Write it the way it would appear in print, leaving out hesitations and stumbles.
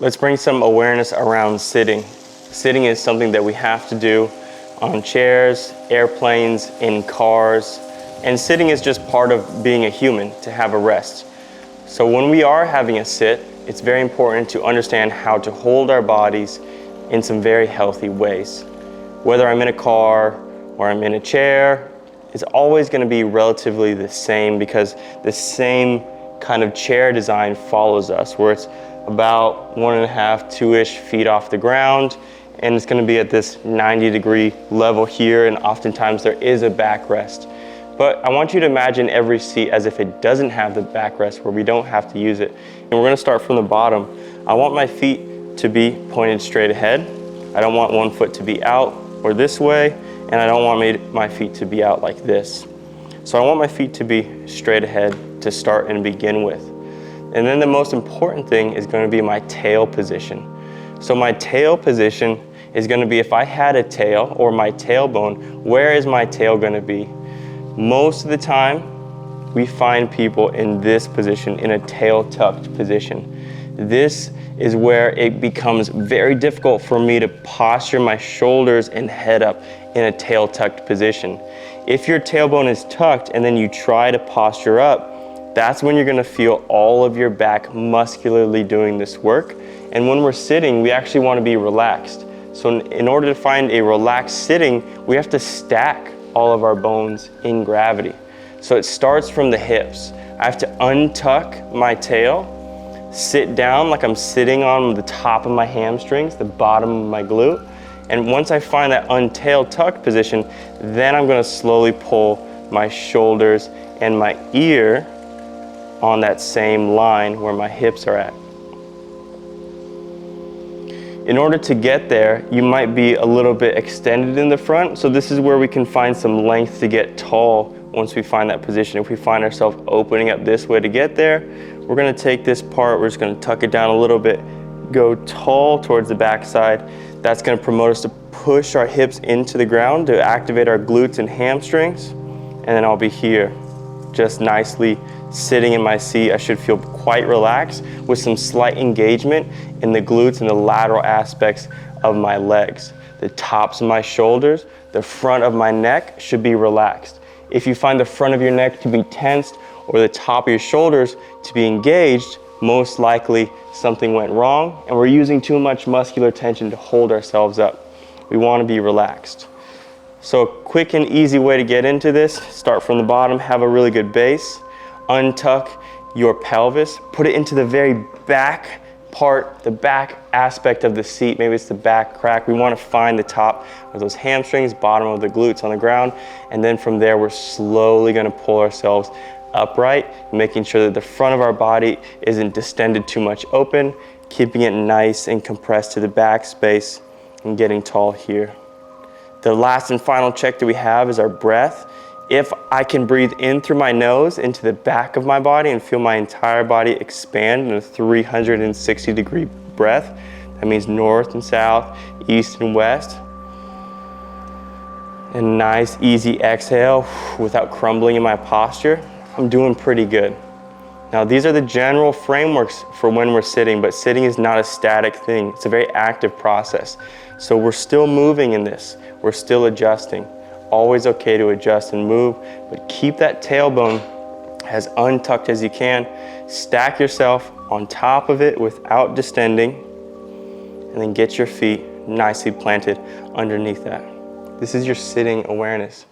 Let's bring some awareness around sitting. Sitting is something that we have to do on chairs, airplanes, in cars, and sitting is just part of being a human, to have a rest. So when we are having a sit, it's very important to understand how to hold our bodies in some very healthy ways. Whether I'm in a car or I'm in a chair, it's always going to be relatively the same, because the same kind of chair design follows us, where it's about 1.5, 2-ish feet off the ground, and it's going to be at this 90-degree level here, and oftentimes there is a backrest. But I want you to imagine every seat as if it doesn't have the backrest, where we don't have to use it. And we're going to start from the bottom. I want my feet to be pointed straight ahead. I don't want one foot to be out or this way, and I don't want my feet to be out like this. So I want my feet to be straight ahead to start and begin with. And then the most important thing is going to be my tail position. So my tail position is going to be, if I had a tail or my tailbone, where is my tail going to be? Most of the time, we find people in this position, in a tail tucked position. This is where it becomes very difficult for me to posture my shoulders and head up in a tail tucked position. If your tailbone is tucked and then you try to posture up, that's when you're going to feel all of your back muscularly doing this work. And when we're sitting, we actually want to be relaxed. So in order to find a relaxed sitting, we have to stack all of our bones in gravity. So it starts from the hips. I have to untuck my tail, sit down like I'm sitting on the top of my hamstrings, the bottom of my glute. And once I find that untail tucked position, then I'm going to slowly pull my shoulders and my ear on that same line where my hips are at. In order to get there, you might be a little bit extended in the front. So this is where we can find some length to get tall once we find that position. If we find ourselves opening up this way to get there, we're going to take this part, we're just going to tuck it down a little bit, go tall towards the backside. That's going to promote us to push our hips into the ground to activate our glutes and hamstrings. And then I'll be here, just nicely sitting in my seat. I should feel quite relaxed with some slight engagement in the glutes and the lateral aspects of my legs. The tops of my shoulders, the front of my neck should be relaxed. If you find the front of your neck to be tensed or the top of your shoulders to be engaged, most likely something went wrong and we're using too much muscular tension to hold ourselves up. We want to be relaxed. So a quick and easy way to get into this, start from the bottom, have a really good base, untuck your pelvis, put it into the very back part, the back aspect of the seat. Maybe it's the back crack. We want to find the top of those hamstrings, bottom of the glutes on the ground, and then from there we're slowly going to pull ourselves upright, making sure that the front of our body isn't distended too much open, keeping it nice and compressed to the back space, and getting tall here. The last and final check that we have is our breath. If I can breathe in through my nose into the back of my body and feel my entire body expand in a 360-degree breath, that means north and south, east and west. And nice, easy exhale without crumbling in my posture. I'm doing pretty good. Now, these are the general frameworks for when we're sitting, but sitting is not a static thing. It's a very active process. So we're still moving in this. We're still adjusting. Always okay to adjust and move, but keep that tailbone as untucked as you can. Stack yourself on top of it without distending, and then get your feet nicely planted underneath that. This is your sitting awareness.